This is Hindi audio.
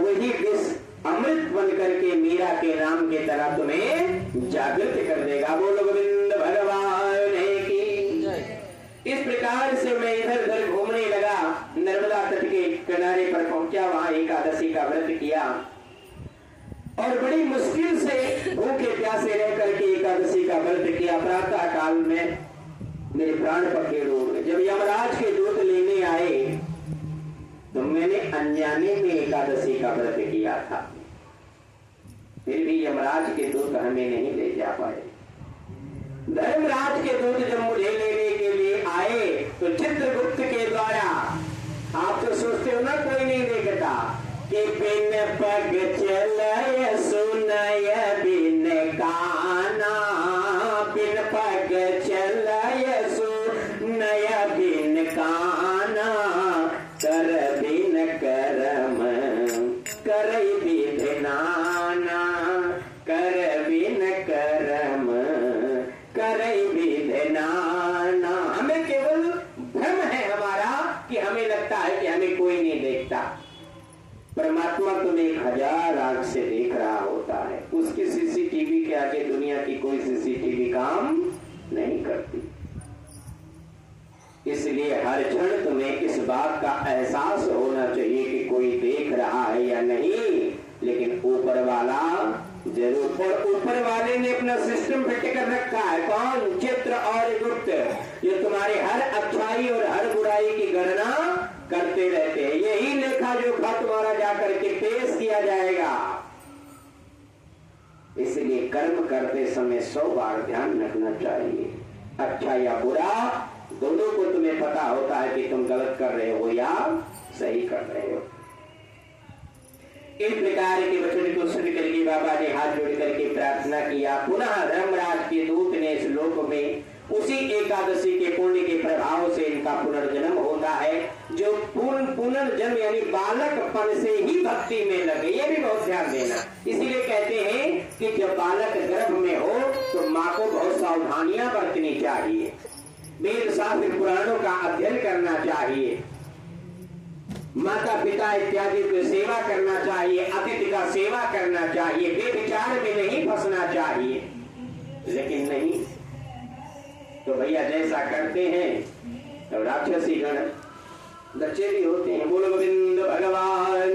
वही विष अमृत बन करके मीरा के नाम के तरह तुम्हें जागृत कर देगा। बोलो गोविंद भगवान की। इस प्रकार से मैं इधर उधर घूमने लगा, नर्मदा तट के किनारे पर पहुंचा, वहां एकादशी का व्रत किया और बड़ी मुश्किल से भूखे प्यासे रह करके एकादशी का व्रत किया। प्रातः काल में मेरे प्राण पखेड़ उड़ गए। जब यमराज के दूत लेने आए तो मैंने अनजाने में एकादशी का व्रत किया था, फिर भी यमराज के दूत हमें नहीं ले जा पाए। धर्मराज के दूत जब मुझे लेने के लिए आए तो चित्रगुप्त के द्वारा, आप तो सोचते हो ना कोई नहीं देखता, कि बिन पग चलय सुनय बिन काना, बिन पग चलय सुनय बिन काना, कर बिन करम करई विधि नाना, कर बिन करम करई विधि नाना। हमें केवल भ्रम है हमारा कि हमें लगता है कि हमें कोई नहीं देखता। परमात्मा तुम्हें 1000 आंख से देख रहा होता है। उसकी सीसीटीवी के आगे दुनिया की कोई सीसीटीवी काम नहीं करती। इसलिए हर क्षण तुम्हें इस बात का एहसास होना चाहिए कि कोई देख रहा है या नहीं, लेकिन ऊपर वाला जरूर। और ऊपर वाले ने अपना सिस्टम फिट कर रखा है। कौन? चित्र और गुप्त। ये तुम्हारे हर अच्छाई और हर बुराई की गणना करते रहते हैं। यही लेखा जोखा तुम्हारा जाकर के पेश किया जाएगा। इसलिए कर्म करते समय 100 बार ध्यान रखना चाहिए। अच्छा या बुरा दोनों को तुम्हें पता होता है कि तुम गलत कर रहे हो या सही कर रहे हो। इस प्रकार के वचन को सुन करके बाबा ने हाथ जोड़ करके प्रार्थना किया। पुनः धर्मराज के दूत ने इस लोक में उसी एकादशी के पुण्य के प्रभाव से इनका पुनर्जन्म होता है। जो पुनर्जन्म यानी बालकपन से ही भक्ति में लगे, ये भी बहुत ध्यान देना। इसीलिए कहते हैं कि जब बालक गर्भ में हो तो माँ को बहुत सावधानियां बरतनी चाहिए। वेद शास्त्र पुराणों का अध्ययन करना चाहिए, माता पिता इत्यादि की सेवा करना चाहिए, अतिथि का सेवा करना चाहिए, बेविचार में नहीं फंसना चाहिए। लेकिन नहीं तो भैया जैसा करते हैं तो राक्षसी गण बच्चे भी होते हैं। बोलो गोविंद भगवान